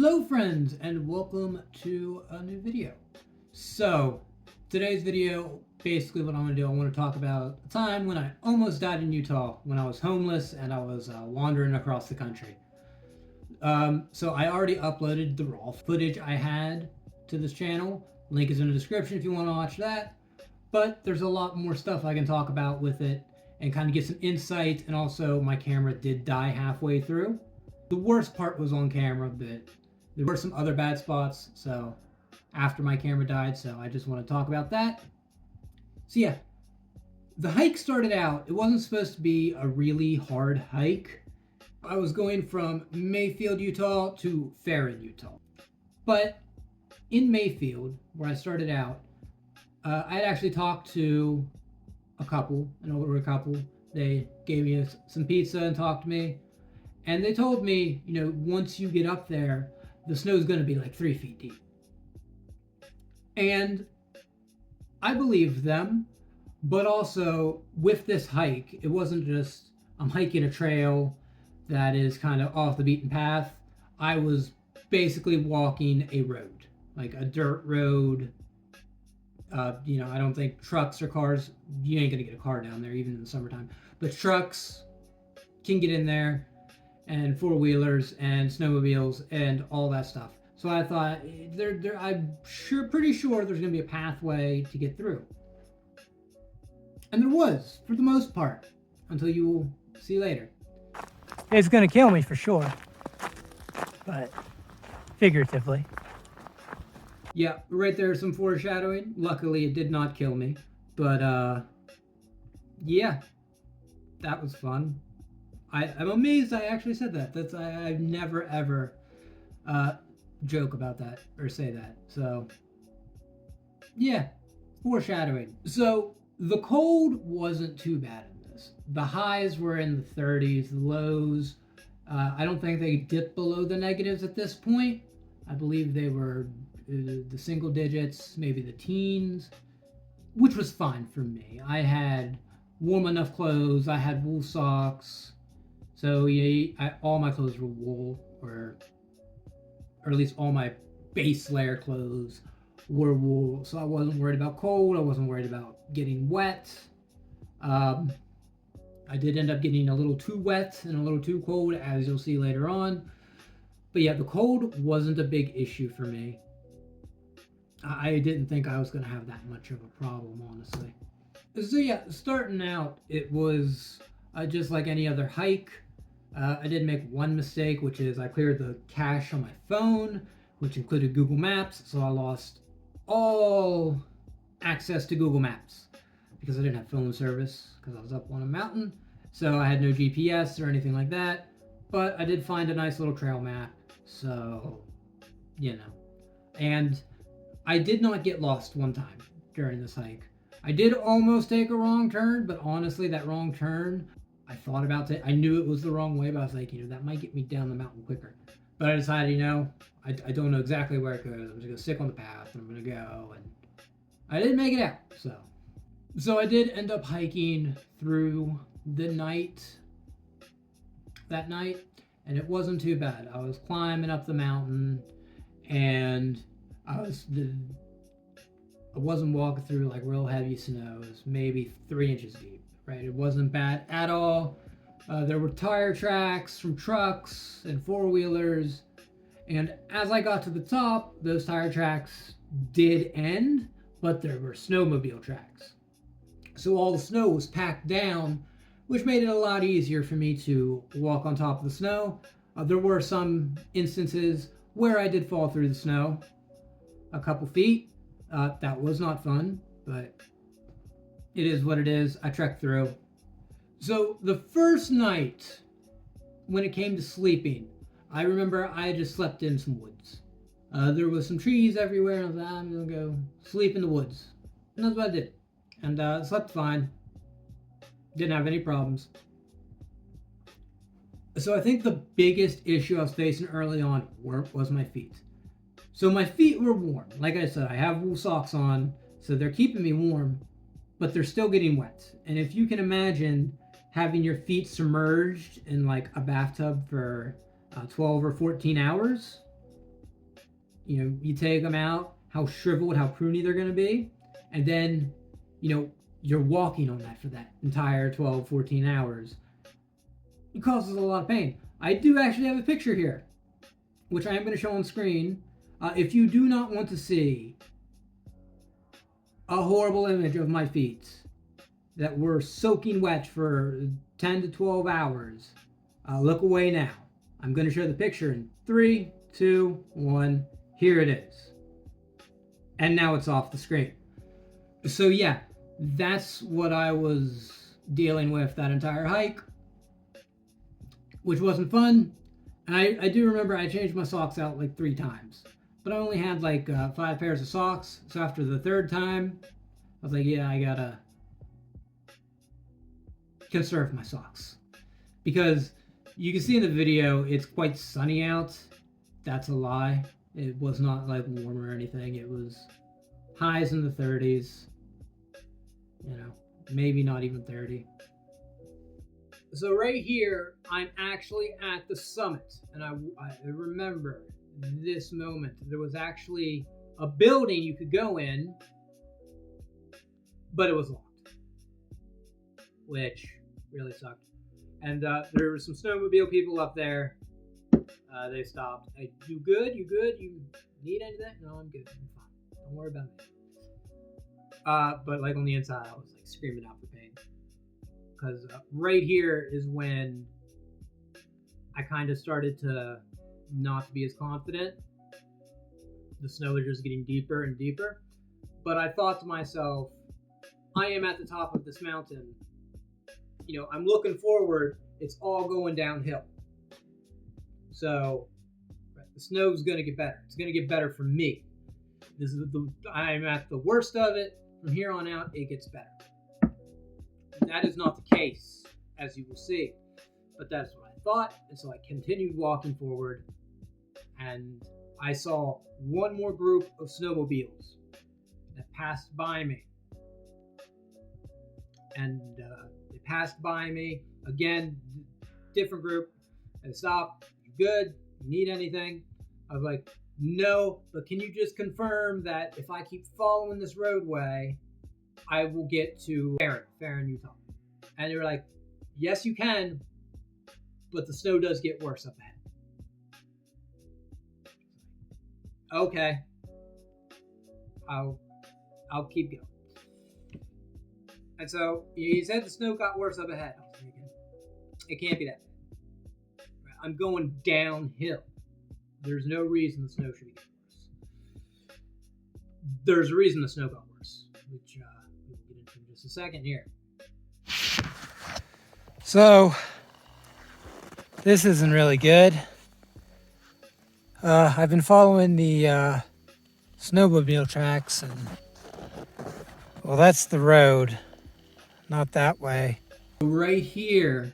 Hello friends, and welcome to a new video. So today's video, basically what I'm going to do, I want to talk about a time when I almost died in Utah, when I was homeless and I was wandering across the country. So I already uploaded the raw footage I had to this channel. Link is in the description if you want to watch that. But there's a lot more stuff I can talk about with it and kind of get some insight, and also my camera did die halfway through. The worst part was on camera, but there were some other bad spots, so after my camera died, so I just want to talk about that. So yeah, the hike started out, it wasn't supposed to be a really hard hike. I was going from Mayfield, Utah to Farron, Utah. But in Mayfield, where I started out, I had actually talked to an older couple. They gave me some pizza and talked to me. And they told me, once you get up there, the snow's going to be like 3 feet deep. And I believed them, but also with this hike, it wasn't just I'm hiking a trail that is kind of off the beaten path. I was basically walking a road, like a dirt road. I don't think trucks or cars, you ain't going to get a car down there even in the summertime, but trucks can get in there, and four-wheelers and snowmobiles and all that stuff. So I thought, I'm pretty sure there's going to be a pathway to get through. And there was, for the most part, until you will see later. It's going to kill me for sure, but figuratively. Yeah, right there, some foreshadowing. Luckily, it did not kill me. But, yeah, that was fun. I'm amazed I actually said that. I've never ever joke about that or say that. So yeah, foreshadowing. So the cold wasn't too bad in this. The highs were in the 30s, the lows. I don't think they dipped below the negatives at this point. I believe they were the single digits, maybe the teens, which was fine for me. I had warm enough clothes. I had wool socks. So yeah, all my clothes were wool, or at least all my base layer clothes were wool. So I wasn't worried about cold. I wasn't worried about getting wet. I did end up getting a little too wet and a little too cold, as you'll see later on. But yeah, the cold wasn't a big issue for me. I didn't think I was going to have that much of a problem, honestly. So yeah, starting out, it was just like any other hike. I did make one mistake, which is I cleared the cache on my phone, which included Google Maps, so I lost all access to Google Maps because I didn't have phone service because I was up on a mountain, so I had no GPS or anything like that. But I did find a nice little trail map, so and I did not get lost one time during this hike. I did almost take a wrong turn, but honestly, that wrong turn, I thought about it. I knew it was the wrong way, but I was like, that might get me down the mountain quicker. But I decided, I don't know exactly where it goes. I'm just going to stick on the path, and I'm going to go. And I did make it out, So I did end up hiking through the night, that night, and it wasn't too bad. I was climbing up the mountain, and I wasn't walking through like real heavy snow. It was maybe 3 inches deep, right? It wasn't bad at all. There were tire tracks from trucks and four-wheelers. And as I got to the top, those tire tracks did end, but there were snowmobile tracks. So all the snow was packed down, which made it a lot easier for me to walk on top of the snow. There were some instances where I did fall through the snow a couple feet. That was not fun, but it is what it is. I trekked through. So the first night, when it came to sleeping, I remember I just slept in some woods. There was some trees everywhere, and I was like, I'm gonna go sleep in the woods. And that's what I did. And slept fine. Didn't have any problems. So I think the biggest issue I was facing early on was my feet. So my feet were warm. Like I said, I have wool socks on, so they're keeping me warm, but they're still getting wet. And if you can imagine having your feet submerged in like a bathtub for 12 or 14 hours, you take them out, how shriveled, how pruny they're going to be. And then, you're walking on that for that entire 12, 14 hours. It causes a lot of pain. I do actually have a picture here, which I am going to show on screen. If you do not want to see a horrible image of my feet that were soaking wet for 10 to 12 hours, look away now. I'm going to show the picture in 3, 2, 1. Here it is. And now it's off the screen. So yeah, that's what I was dealing with that entire hike, which wasn't fun. And I do remember I changed my socks out like 3 times, but I only had like 5 pairs of socks. So after the 3rd time, I was like, yeah, I gotta conserve my socks, because you can see in the video it's quite sunny out. That's a lie. It was not like warm or anything. It was highs in the 30s, maybe not even 30. So right here, I'm actually at the summit, and I remember this moment. There was actually a building you could go in, but it was locked, which really sucked. And there were some snowmobile people up there. They stopped. Hey, you good? You good? You need anything? No, I'm good. I'm fine. Don't worry about me. But like on the inside, I was like screaming out for pain. Because right here is when I kind of started to not be as confident. The snow was just getting deeper and deeper. But I thought to myself, I am at the top of this mountain. I'm looking forward. It's all going downhill. So the snow's going to get better. It's going to get better for me. I'm at the worst of it. From here on out, it gets better. That is not the case, as you will see. But that's what I thought. And so I continued walking forward. And I saw one more group of snowmobiles that passed by me. And they passed by me. Again, different group. They stopped. You good? You need anything? I was like, no, but can you just confirm that if I keep following this roadway, I will get to Farron, Utah? And they were like, yes, you can, but the snow does get worse up ahead. Okay, I'll keep going. And so he said the snow got worse up ahead. I was thinking, it can't be that bad. I'm going downhill. There's no reason the snow should get worse. There's a reason the snow got worse, which we'll get into in just a second here. So, this isn't really good. I've been following the snowmobile tracks, and well, that's the road, not that way. Right here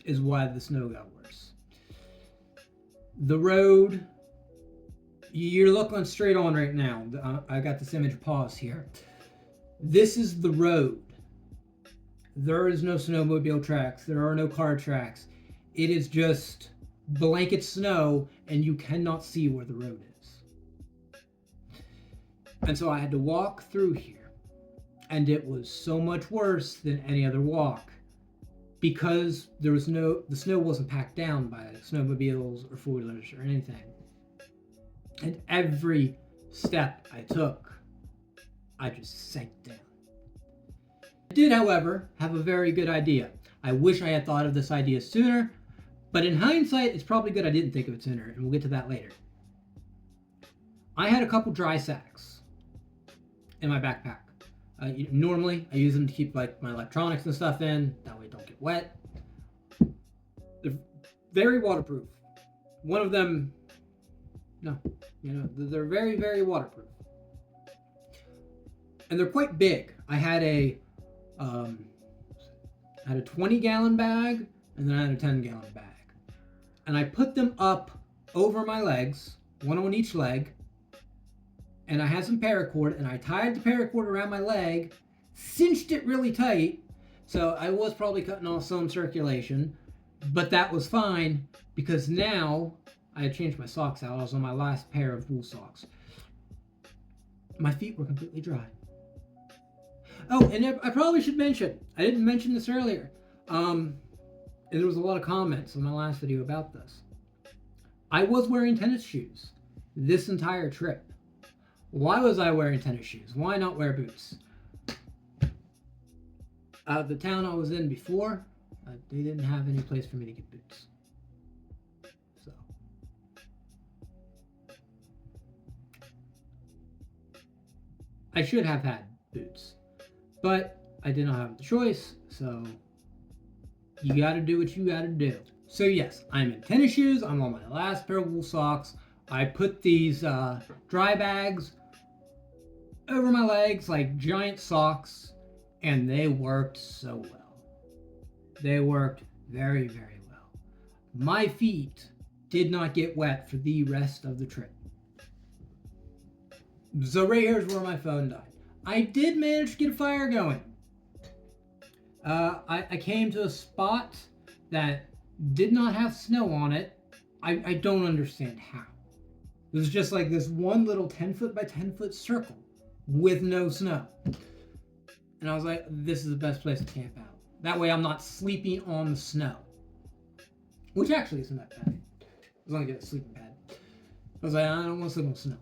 is why the snow got worse. The road, you're looking straight on right now. I got this image paused here. This is the road. There is no snowmobile tracks. There are no car tracks. It is just blanket snow, and you cannot see where the road is. And so I had to walk through here, and it was so much worse than any other walk, because the snow wasn't packed down by snowmobiles or four-wheelers or anything. And every step I took, I just sank down. I did, however, have a very good idea. I wish I had thought of this idea sooner, but in hindsight, it's probably good I didn't think of it sooner, and we'll get to that later. I had a couple dry sacks in my backpack. Normally, I use them to keep like my electronics and stuff in, that way it don't get wet. They're very waterproof. One of them, they're very, very waterproof. And they're quite big. I had a 20-gallon bag, and then I had a 10-gallon bag. And I put them up over my legs, one on each leg, and I had some paracord, and I tied the paracord around my leg, cinched it really tight, so I was probably cutting off some circulation, but that was fine, because now I had changed my socks out. I was on my last pair of wool socks. My feet were completely dry. Oh, and I probably should mention, I didn't mention this earlier. And there was a lot of comments on my last video about this. I was wearing tennis shoes this entire trip. Why was I wearing tennis shoes? Why not wear boots? The town I was in before, they didn't have any place for me to get boots. So, I should have had boots, but I did not have the choice, so you gotta do what you gotta do. So yes, I'm in tennis shoes, I'm on my last pair of wool socks. I put these dry bags over my legs like giant socks, and they worked so well. They worked very, very well. My feet did not get wet for the rest of the trip. So right here's where my phone died. I did manage to get a fire going. I came to a spot that did not have snow on it. I don't understand how. It was just like this one little 10 foot by 10 foot circle with no snow. And I was like, this is the best place to camp out. That way I'm not sleeping on the snow. Which actually isn't that bad. As long as I get a sleeping pad. I was like, I don't want to sleep on snow.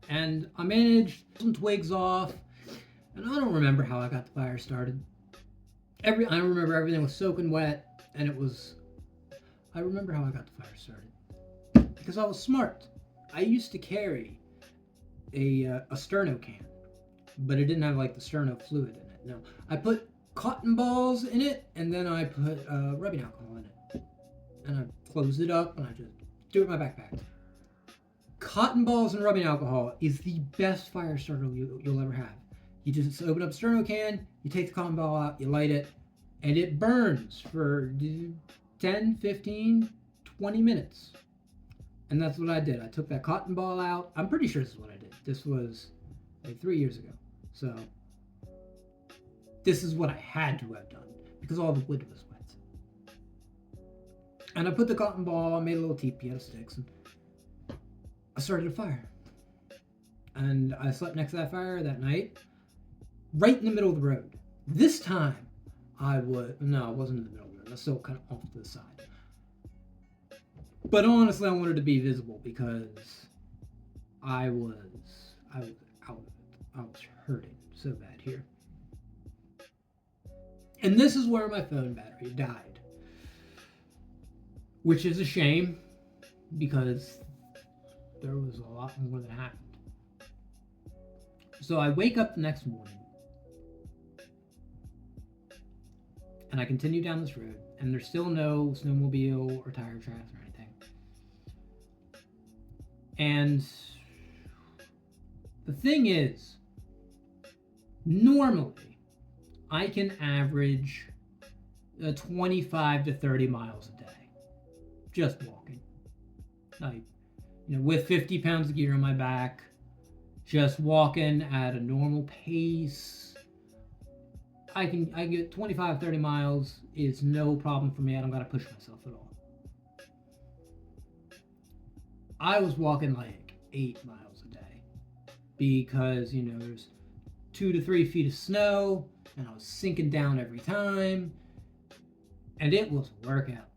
And I managed some twigs off. And I don't remember how I got the fire started. I remember everything was soaking wet. And I remember how I got the fire started. Because I was smart. I used to carry a sterno can. But it didn't have like the sterno fluid in it. No, I put cotton balls in it, and then I put rubbing alcohol in it, and I closed it up, and I just threw it in my backpack. Cotton balls and rubbing alcohol is the best fire starter you'll ever have. You just open up a sterno can, you take the cotton ball out, you light it, and it burns for 10, 15, 20 minutes. And that's what I did. I took that cotton ball out. I'm pretty sure this is what I did. This was like 3 years ago. So this is what I had to have done because all the wood was wet. And I put the cotton ball, I made a little teepee out of sticks, and I started a fire. And I slept next to that fire that night, right in the middle of the road. This time, I wasn't in the middle of the road. I was still kind of off to the side. But honestly, I wanted to be visible because I was out of it. I was hurting so bad here. And this is where my phone battery died. Which is a shame because there was a lot more that happened. So I wake up the next morning and I continue down this road, and there's still no snowmobile or tire tracks or anything. And the thing is, normally I can average 25 to 30 miles a day just walking. Like, with 50 pounds of gear on my back, just walking at a normal pace. I can get 25, 30 miles is no problem for me. I don't gotta push myself at all. I was walking like 8 miles a day because, there's 2 to 3 feet of snow and I was sinking down every time, and it was a workout.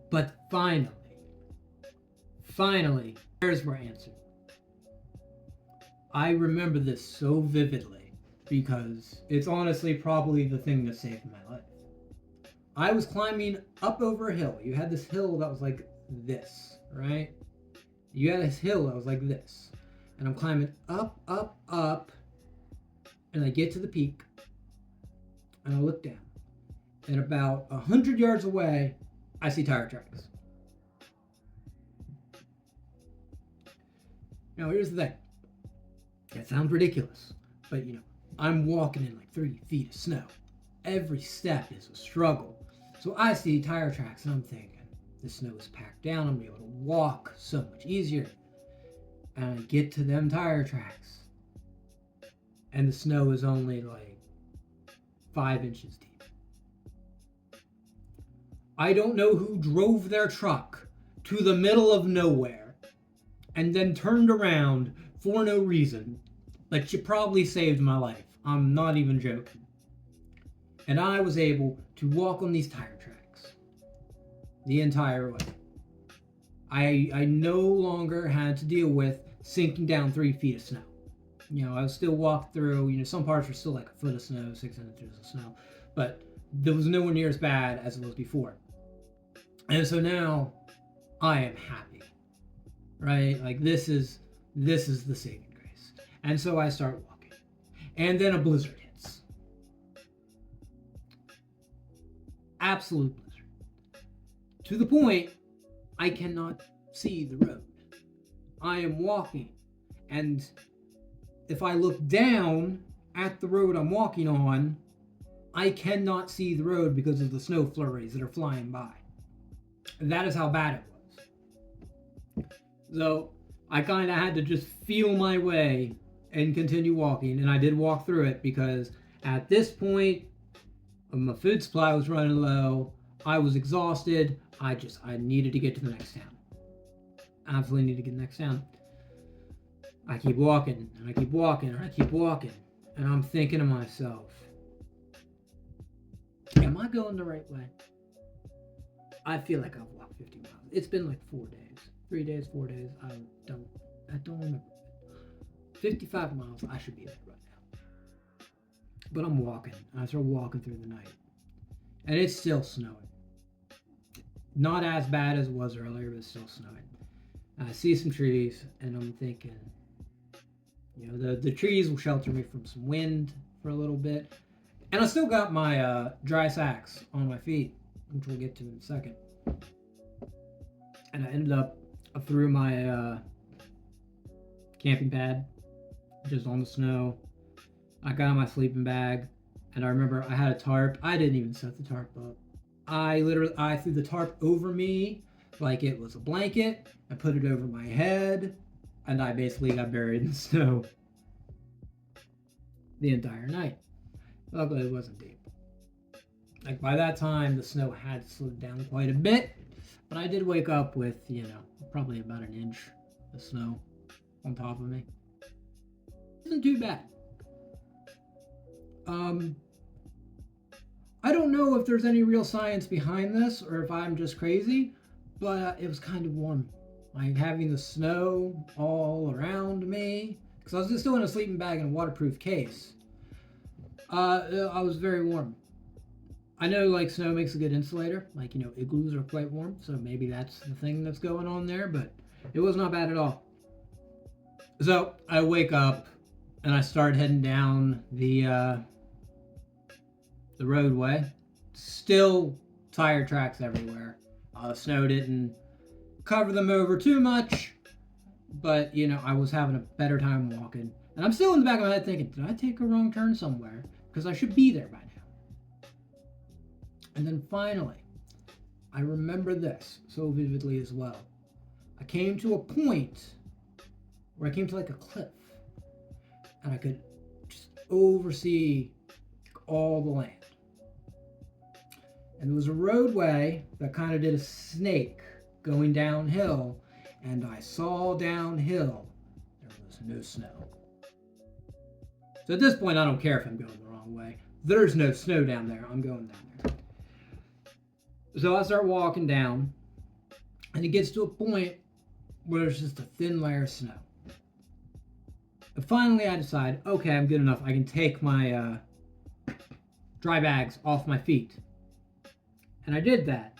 But finally, prayers were answered. I remember this so vividly because it's honestly probably the thing that saved my life. I was climbing up over a hill. You had this hill that was like this, right? You had this hill that was like this. And I'm climbing up, up, up. And I get to the peak. And I look down. And about 100 yards away, I see tire tracks. Now, here's the thing. That sounds ridiculous. But, I'm walking in like 3 feet of snow. Every step is a struggle. So I see tire tracks and I'm thinking, the snow is packed down. I'm going to be able to walk so much easier. And I get to them tire tracks. And the snow is only like 5 inches deep. I don't know who drove their truck to the middle of nowhere and then turned around for no reason, but you probably saved my life. I'm not even joking. And I was able to walk on these tire tracks the entire way. I no longer had to deal with sinking down 3 feet of snow. I was still walked through, some parts were still like a foot of snow, 6 inches of snow, but there was nowhere near as bad as it was before. And so now I am happy, right? Like this is the saving grace. And so I start walking, and then a blizzard hits. Absolute blizzard. To the point I cannot see the road. I am walking, and if I look down at the road I'm walking on, I cannot see the road because of the snow flurries that are flying by. That is how bad it was. So I kind of had to just feel my way and continue walking, and I did walk through it because at this point my food supply was running low. I was exhausted. I needed to get to the next town. Absolutely need to get to the next town. I keep walking, and I keep walking, and I keep walking, and I'm thinking to myself, am I going the right way? I feel like I've walked 50 miles. It's been like 4 days. 3 days, 4 days. I don't remember. 55 miles, I should be there right now. But I'm walking. I start walking through the night. And it's still snowing. Not as bad as it was earlier, but it's still snowing. I see some trees, and I'm thinking, the trees will shelter me from some wind for a little bit. And I still got my dry sacks on my feet, which we'll get to in a second. And I ended up through my camping pad, just on the snow. I got my sleeping bag, and I remember I had a tarp. I didn't even set the tarp up. I threw the tarp over me like it was a blanket. I put it over my head, and I basically got buried in the snow the entire night. Luckily, it wasn't deep. Like by that time, the snow had slowed down quite a bit, but I did wake up with, probably about an inch of snow on top of me. Isn't too bad. I don't know if there's any real science behind this or if I'm just crazy, but it was kind of warm. Like having the snow all around me, because I was just still in a sleeping bag in a waterproof case. I was very warm. I know like snow makes a good insulator, like igloos are quite warm, so maybe that's the thing that's going on there, but it was not bad at all. So I wake up and I start heading down the roadway. Still tire tracks everywhere. Snow didn't cover them over too much, but I was having a better time walking. And I'm still in the back of my head thinking, did I take a wrong turn somewhere? Because I should be there by now. And then finally, I remember this so vividly as well. I came to a point where I came to like a cliff, and I could just oversee all the land. And there was a roadway that kind of did a snake going downhill, and I saw downhill there was no snow. So at this point, I don't care if I'm going the wrong way. There's no snow down there. I'm going down there. So I start walking down, and it gets to a point where there's just a thin layer of snow. And finally, I decide, okay, I'm good enough. I can take my dry bags off my feet. And I did that.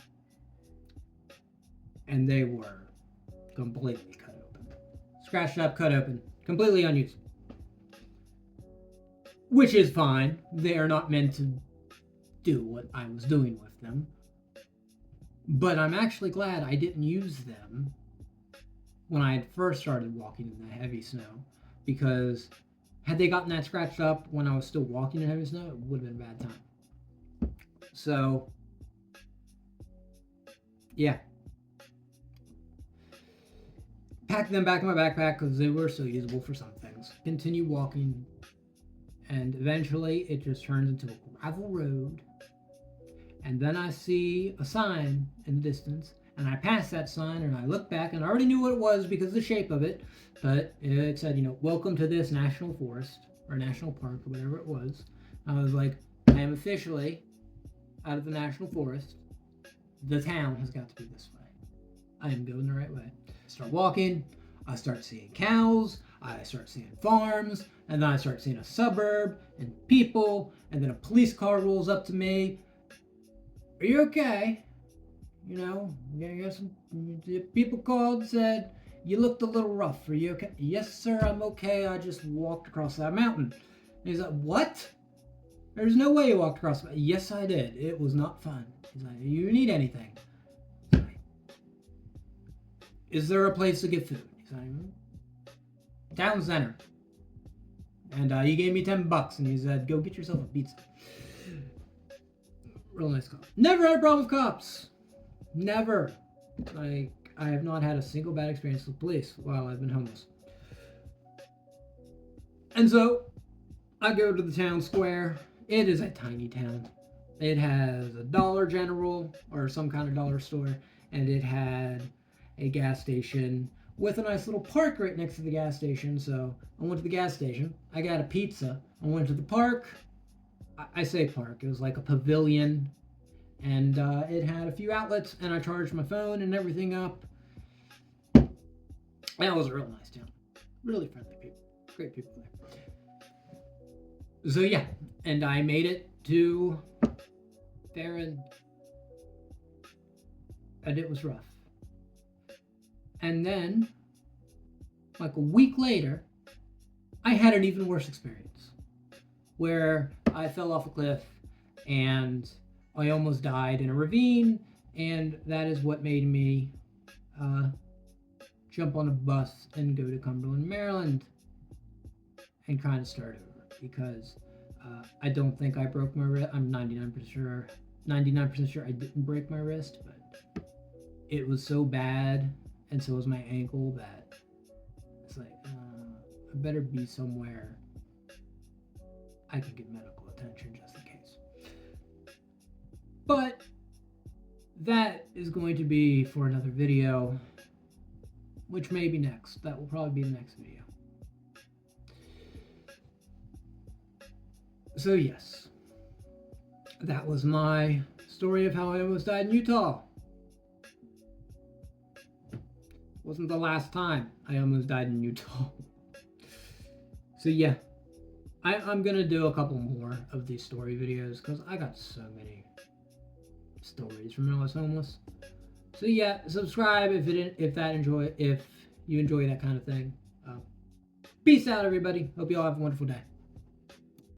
And they were completely cut open. Scratched up, cut open, completely unusable. Which is fine. They are not meant to do what I was doing with them. But I'm actually glad I didn't use them when I had first started walking in the heavy snow. Because had they gotten that scratched up when I was still walking in heavy snow, it would have been a bad time. So, yeah. Packed them back in my backpack because they were still usable for some things. Continue walking, and eventually it just turns into a gravel road, And then I see a sign in the distance, and I pass that sign, and I look back, and I already knew what it was because of the shape of it, but it said, welcome to this national forest, or national park, or whatever it was. I was like, I am officially out of the national forest. The town has got to be this way. I am going the right way. I start walking, I start seeing cows, I start seeing farms, and then I start seeing a suburb, and people, and then a police car rolls up to me. Are you okay? Some people called and said, you looked a little rough. Are you okay? Yes, sir, I'm okay. I just walked across that mountain. And he's like, what? There's no way you walked across the mountain. Yes, I did. It was not fun. He's like, you need anything? Like, is there a place to get food? He's like, town center. And he gave me $10 and he said, go get yourself a pizza. Real nice cop. Never had a problem with cops. Never. Like, I have not had a single bad experience with police while I've been homeless. And so, I go to the town square. It is a tiny town. It has a Dollar General, or some kind of dollar store, and it had a gas station with a nice little park right next to the gas station. So, I went to the gas station. I got a pizza. I went to the park. I say park. It was like a pavilion. And it had a few outlets, and I charged my phone and everything up. And it was a real nice town. Really friendly people. Great people there. So yeah, and I made it to there, and it was rough. And then, like a week later, I had an even worse experience. Where I fell off a cliff, and I almost died in a ravine, and that is what made me jump on a bus and go to Cumberland, Maryland, and kind of start over, because I don't think I broke my wrist. I'm 99% sure I didn't break my wrist, but it was so bad, and so was my ankle, that it's like, I better be somewhere I can get medical attention just in case. But that is going to be for another video, which may be next. That will probably be the next video. So yes, that was my story of how I almost died in Utah. Wasn't the last time I almost died in Utah. So yeah, I'm gonna do a couple more of these story videos because I got so many stories from when I was homeless. So yeah, subscribe if you enjoy that kind of thing. Peace out, everybody. Hope you all have a wonderful day.